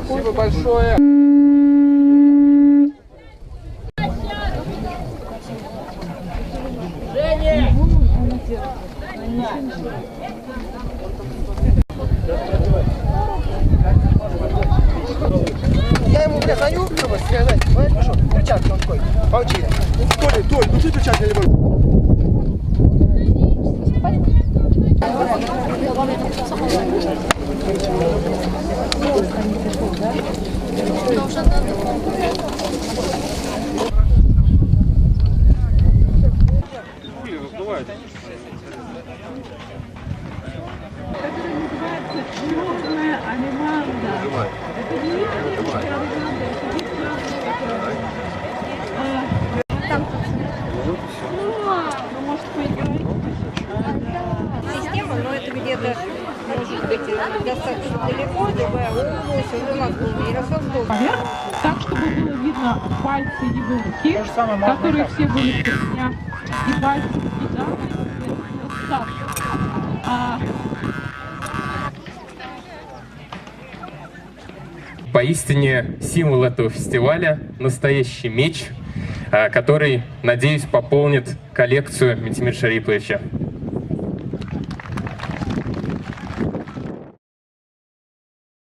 Спасибо большое. Я ему, бля, звоню, связать, знаешь, ну что, перчатки он такой, молчит. Толь, ну что перчатки не буду? Черная алиманда. Это не черная алиманда, это там. Ну, может, поиграть? Система, но это где-то может быть достаточно далеко, любая область, уже Москва, Ярославская. Поверх, так, чтобы было видно пальцы его руки, которые все были в песнях, и пальцы Ильдара, Поистине символ этого фестиваля — настоящий меч, который, надеюсь, пополнит коллекцию Ментимира Шариповича.